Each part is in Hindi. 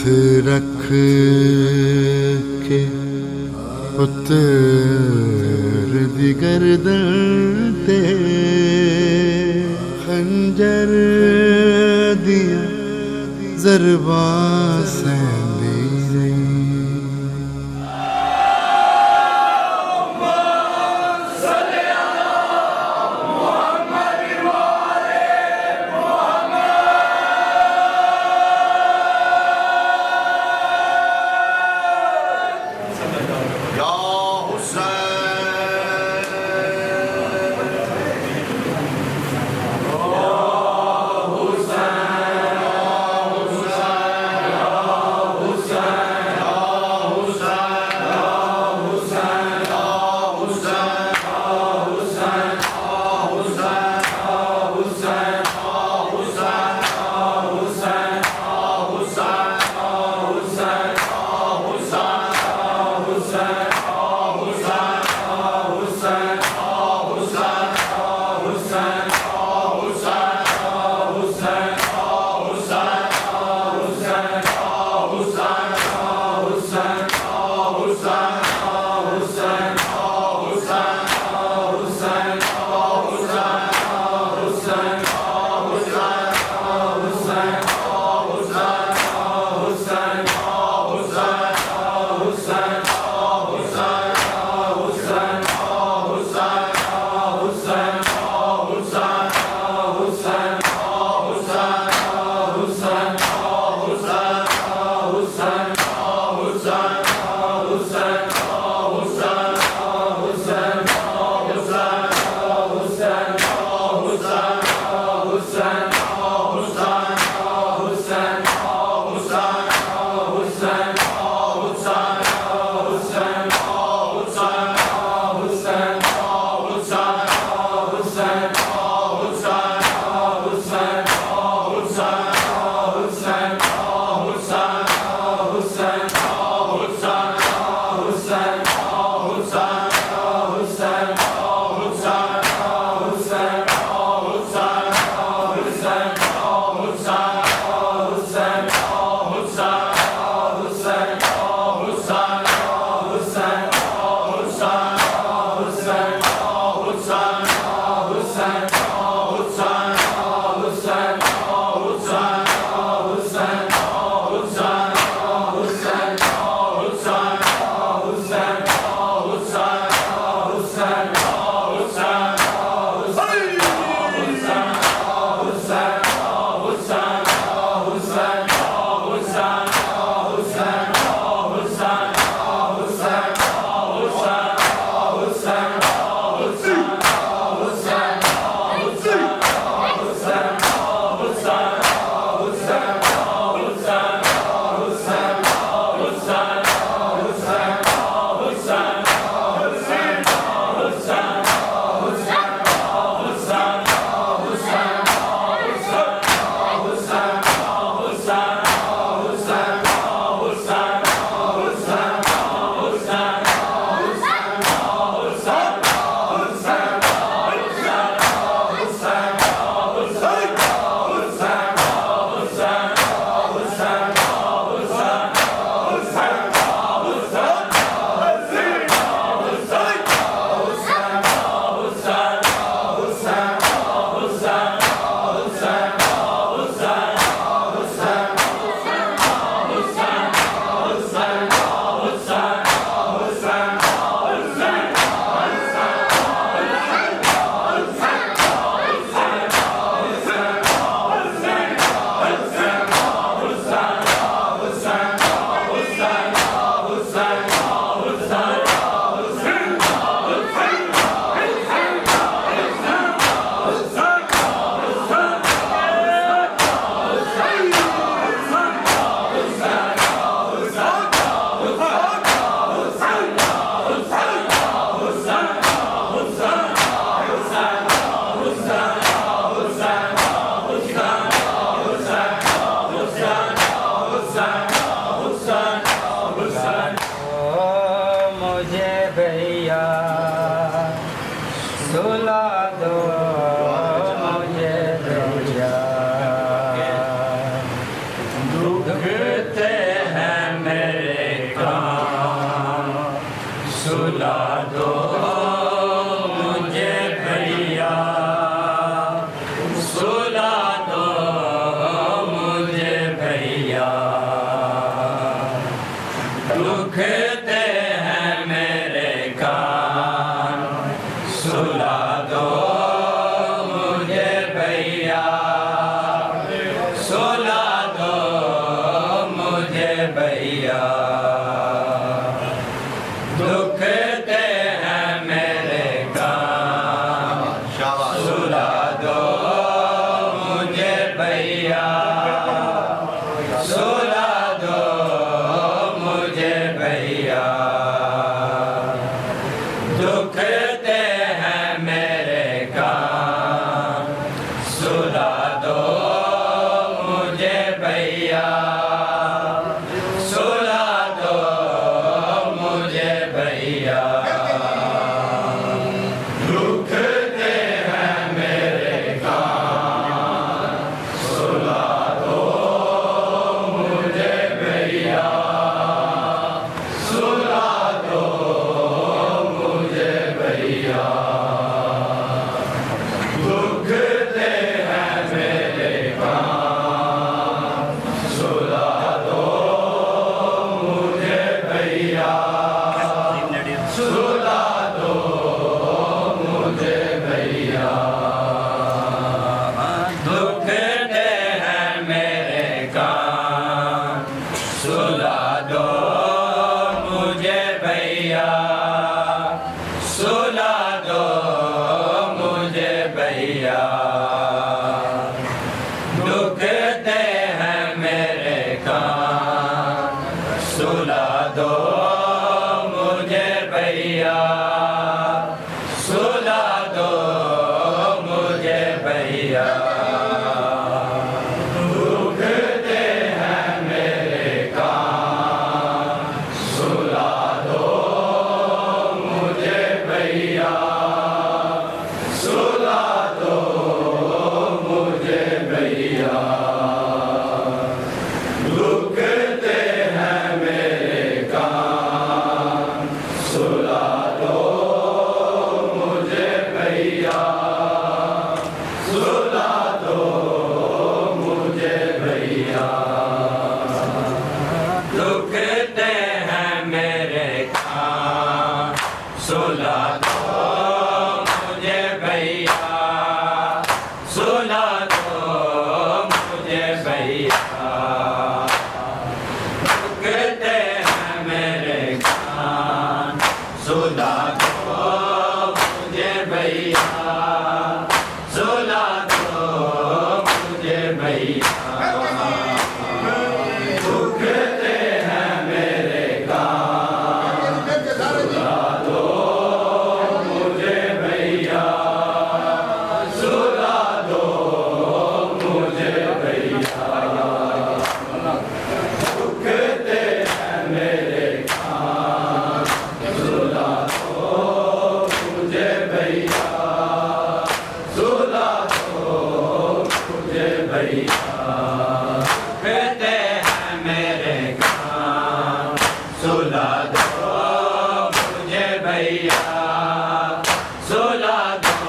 रख के उतर दी गर्दन ते खंजर दिया ज़रबा सहंदी रही। दुख ते भैया दुखते हैं मेरे कान सुला दो मुझे भैया सुला दो मुझे भैया दुखते हैं मेरे कान सुला दो मुझे भैया सुला दो मुझे भैया दुखते हैं मेरे कान सुला दो मुझे भैया सुला दो मुझे भैया दुखते हैं मेरे कान सुला दो मुझे भैया सुला दो मुझे भैया दुखते हैं मेरे कान सुला दो मुझे भैया सुला दो मुझे भैया दुखते हैं मेरे कान सुला दो मुझे भैया सुला दो मुझे भैया दुखते हैं मेरे कान सुला दो मुझे भैया सुला दो मुझे भैया दुखते हैं मेरे कान सुला दो मुझे भैया सुला दो मुझे भैया दुखते हैं मेरे कान सुला दो मुझे भैया सुला दो मुझे भैया दुखते हैं मेरे कान सुला दो मुझे भैया सुला दो मुझे भैया दुखते हैं मेरे कान सुला दो मुझे भैया सुला दो मुझे भैया दुखते हैं मेरे कान सुला दो मुझे भैया सुला दो मुझे भैया दुखते हैं मेरे कान सुला दो मुझे भैया सुला दो मुझे भैया दुखते हैं मेरे कान सुला दो मुझे भैया सुला दो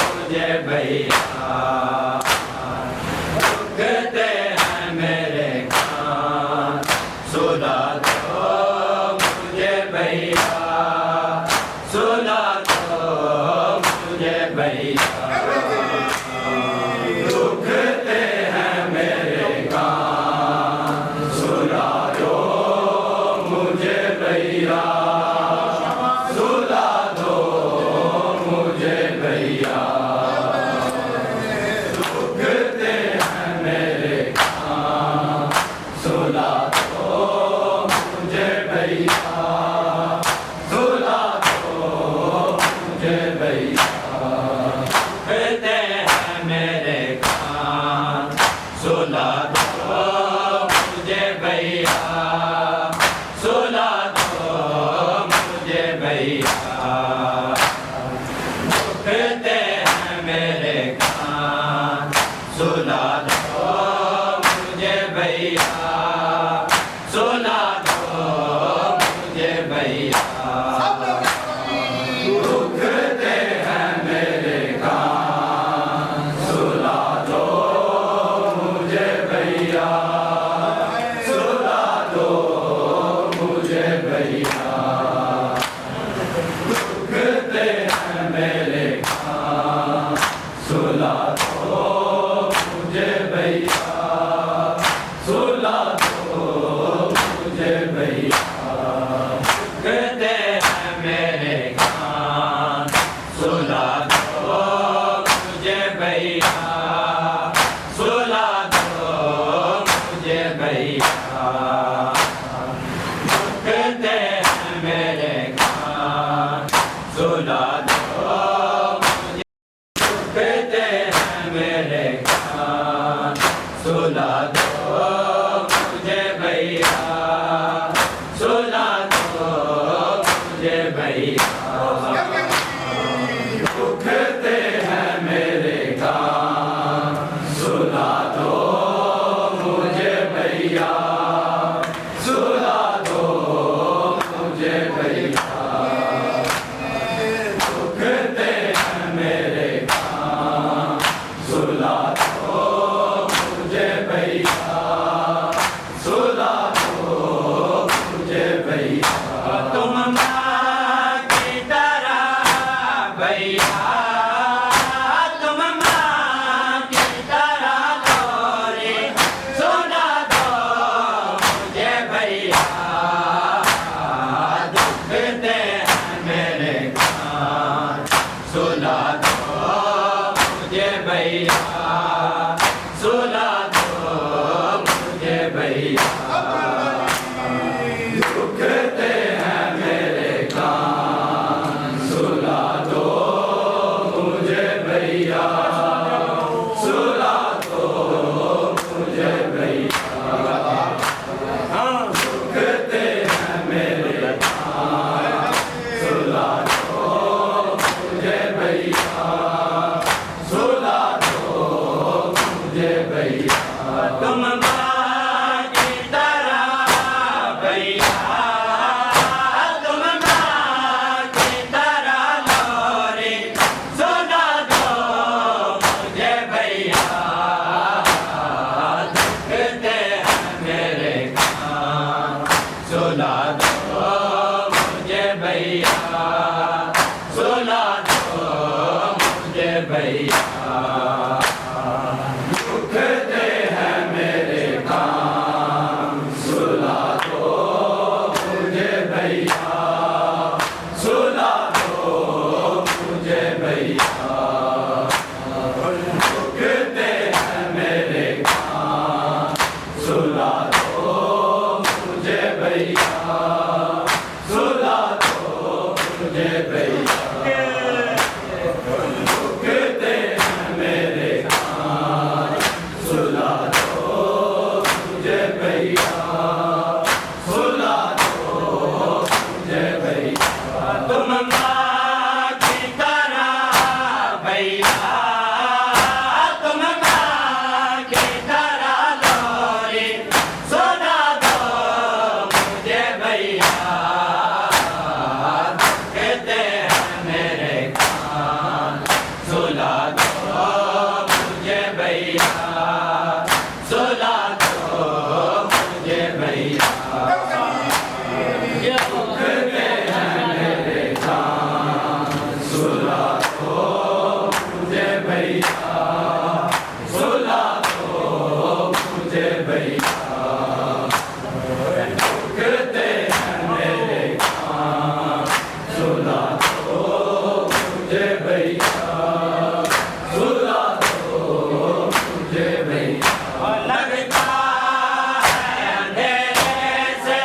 मुझे भैया दुखते हैं मेरे कान सुला दो मुझे भैया सुला दो मुझे भैया दुखते हैं मेरे कान सुला दो मुझे भैया सुला दो मुझे भैया दुखते हैं मेरे कान सुला दो मुझे भैया सुला दो मुझे भैया दुखते हैं मेरे कान सुला दो मुझे भैया सुला दो मुझे भैया दुखते हैं मेरे कान सुला दो मुझे भैया सुला दो मुझे भैया दुखते हैं मेरे कान सुला दो मुझे भैया दुखते हैं मेरे कान सुला दो मुझे, दुखते हैं मेरे कान सुला दो मुझे भैया, सुला दो मुझे भैया। दुखते हैं मेरे कान सुला दो मुझे भैया, सुला दो मुझे भैया। दुखते हैं मेरे कान सुला दो मुझे भैया, सुला दो मुझे भैया। तुम माँ की तरह भैया, तुम माँ की तरह लोरी सुना दो मुझे भैया। दुखते हैं मेरे कान सुला दो मुझे भैया, सुला दो मुझे भैया। दुखते हैं मेरे कान सुला दो मुझे भैया, सुला दो मुझे भैया। दुखते हैं मेरे कान सुला दो मुझे भैया, सुला दो मुझे भैया। तुम माँ की तरह भैया, तुम माँ की तरह लोरी सुना दो मुझे भैया। दुखते हैं मेरे कान सुला दो मुझे भैया, सुला दो मुझे भैया। दुखते हैं मेरे कान सुला दो मुझे भैया, सुला दो मुझे भैया। दुखते हैं मेरे कान सुला दो मुझे भैया, सुला दो मुझे भैया। दुखते हैं मेरे कान सुला दो मुझे भैया, सुला दो मुझे भैया। तुम माँ की तरह भैया, तुम माँ की तरह लोरी सुना दो मुझे भैया। दुखते हैं मेरे कान सुला दो मुझे भैया, सुला दो मुझे भैया। दुखते हैं मेरे कान सुला दो मुझे भैया, सुला दो मुझे भैया। दुखते हैं मेरे कान सुला दो मुझे भैया, सुला दो मुझे भैया। लगता है अंधेरे से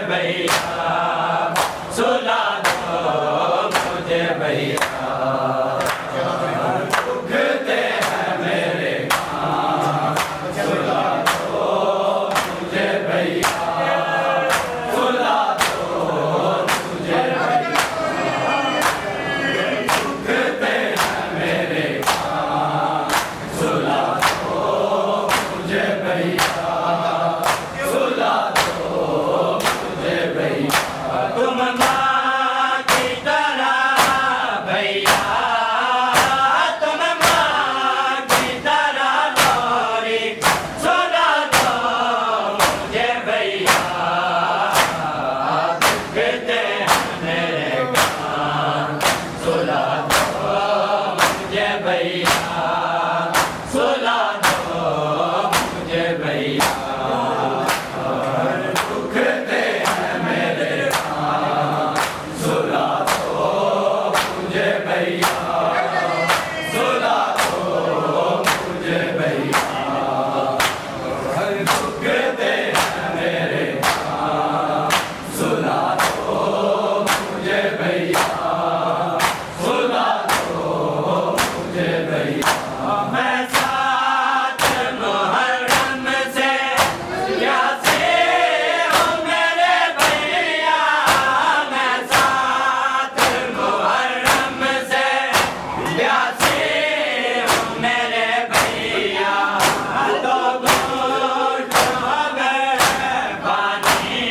भैया सुला दो मुझे भैया दुखते हैं मेरे कान सुला दो मुझे भैया सुला दो मुझे भैया दुखते हैं मेरे कान सुला दो मुझे भैया सुला दो मुझे भैया तुम माँ की तरह भैया तुम माँ की तरह लोरी सुला दो मुझे भैया दुखते हैं मेरे कान सुला दो मुझे भैया सुला दो मुझे भैया दुखते हैं मेरे कान सुला दो मुझे भैया सुला दो मुझे भैया दुखते हैं मेरे कान सुला दो मुझे भैया सुला दो मुझे भैया मैं साथ मुहर्रम से प्यासे हूँ मेरे भैया मैं साथ मुहर्रम से प्यासे हूँ मेरे भैया दो घूंट अगर पानी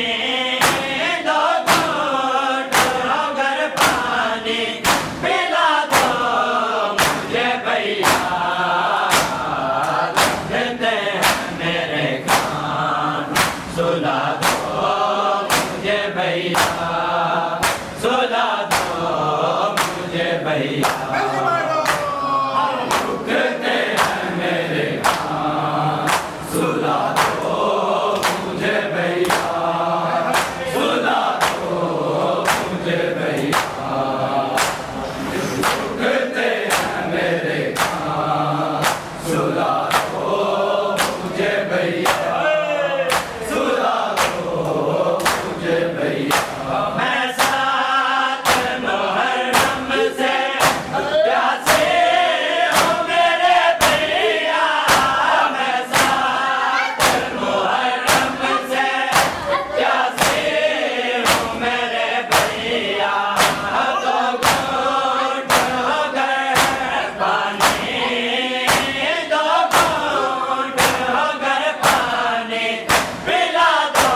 दो घूंट अगर पानी पिला दो मुझे भैया दुखते हैं मेरे कान सुला दो मुझे भैया सुला दो मुझे भैया दुखते हैं मेरे कान सुला दो मुझे भैया सुला दो मुझे भैया दुखते हैं मेरे कान सुला दो मुझे भैया सुला दो मुझे भैया मैं साथ मुहर्रम से प्यासे हूँ मेरे भैया मैं साथ मुहर्रम से प्यासे हूँ मेरे भैया दो घूंट अगर पानी दो घूंट अगर पानी पिला दो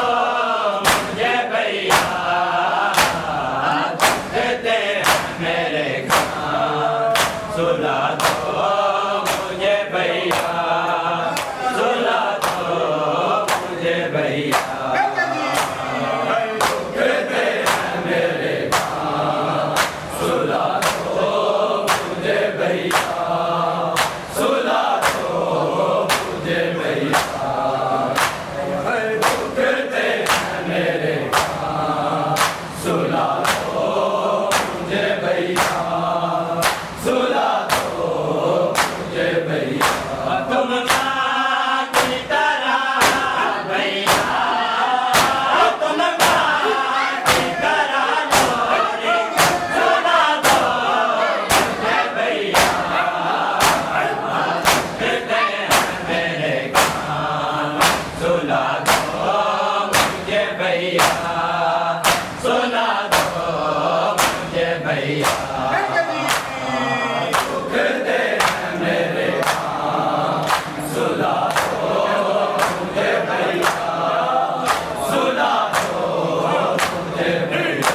मुझे भैया दुखते हैं मेरे कान सुला दो मुझे भैया सुला दो मुझे भैया दुखते हैं मेरे कान सुला दो मुझे भैया सुला दो मुझे भैया दुखते हैं मेरे कान सुला दो मुझे भैया सुला दो मुझे भैया तुम माँ की तरह भैया तुम माँ की तरह लोरी सुला दो मुझे भैया दुखते हैं मेरे कान सुला दो मुझे भैया सुला दो मुझे भैया दुखते हैं मेरे कान सुला दो मुझे भैया सुला दो मुझे भैया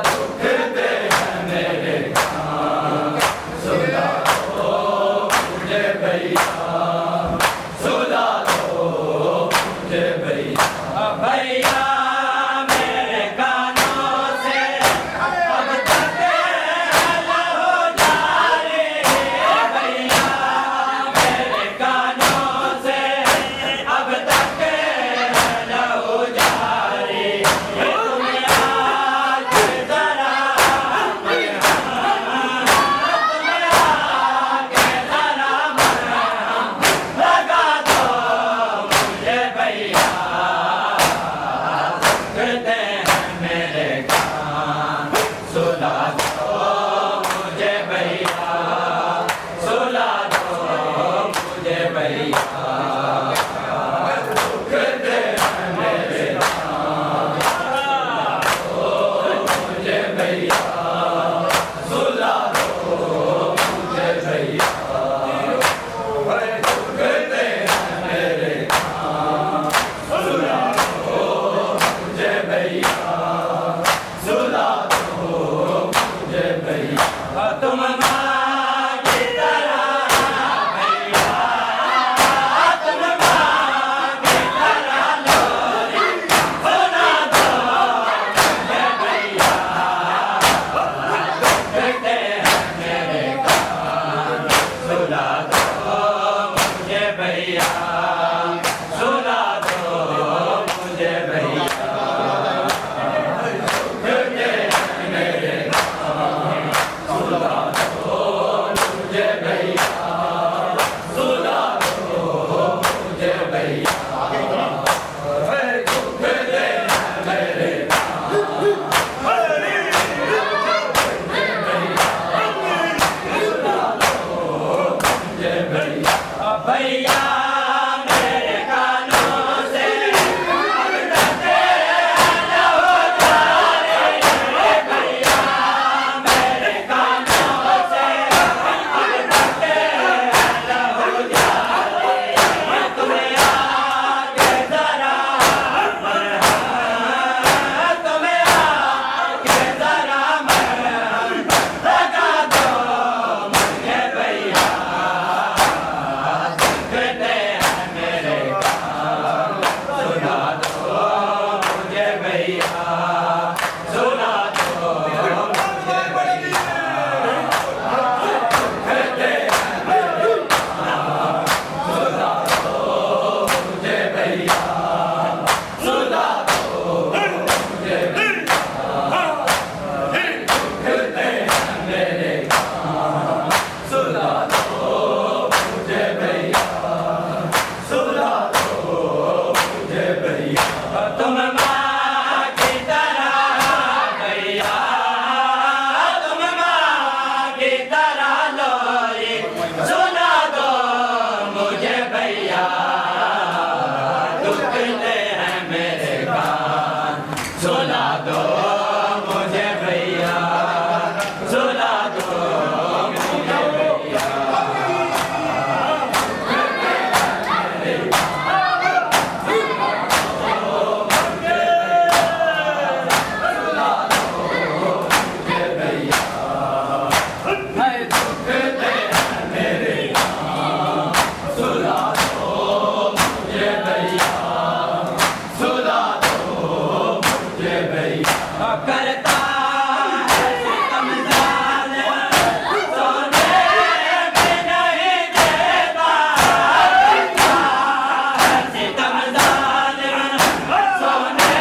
दुखते हैं मेरे कान सुला दो मुझे भैया सुला दो मुझे भैया दो मुझे भैया, सुला दो मुझे भैया। करता है सितम जालिम, सोने में नहीं देता। करता है सितम जालिम, सोने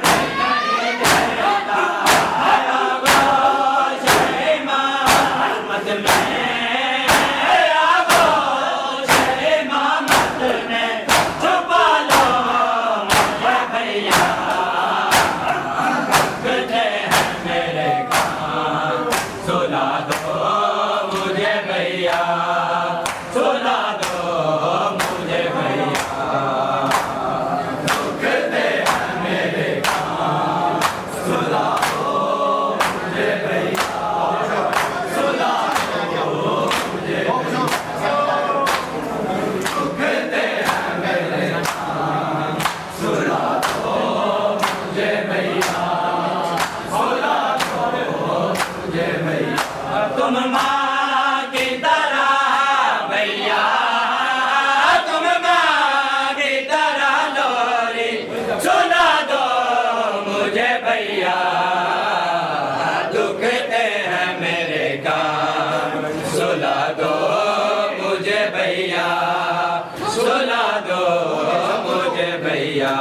में नहीं देता। आया गोश इमामत में, आया गोश इमामत में, छुपा लो मुझे भैया। सुला दो मुझे भैया, सुला दो मुझे भैया। दुखते हैं मेरे कान, सुला दो मुझे भैया, सुला दो मुझे भैया। दुखते हैं मेरे कान, सुला दो मुझे भैया, सुला दो मुझे भैया। तुम माँ की तरह भैया, तुम माँ की तरह लोरी, सुला दो मुझे भैया। दुखते हैं मेरे कान, सुला दो मुझे भैया, सुला दो मुझे भैया।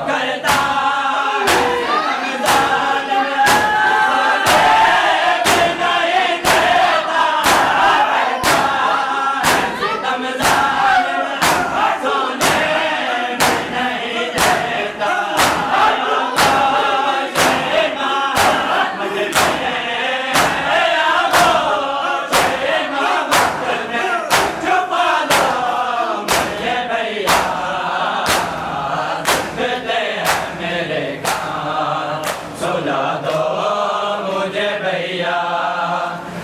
करता है सितम जालिम, सोने में नहीं देता। करता है सितम जालिम, सोने में नहीं देता। आया गोश इमामत में, आया गोश इमामत में, छुपा लो मुझे भैया। मेरे कान, सुला दो मुझे भैया,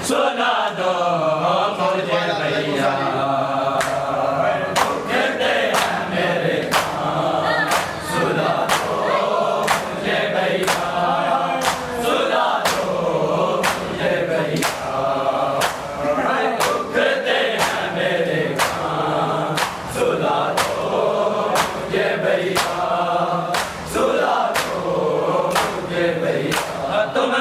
सुला दो मुझे भैया। दुखते हैं मेरे कान, सुला दो मुझे भैया, सुला दो मुझे भैया। दुखते हैं मेरे कान, सुला दो मुझे भैया, सुला दो मुझे भैया। तुम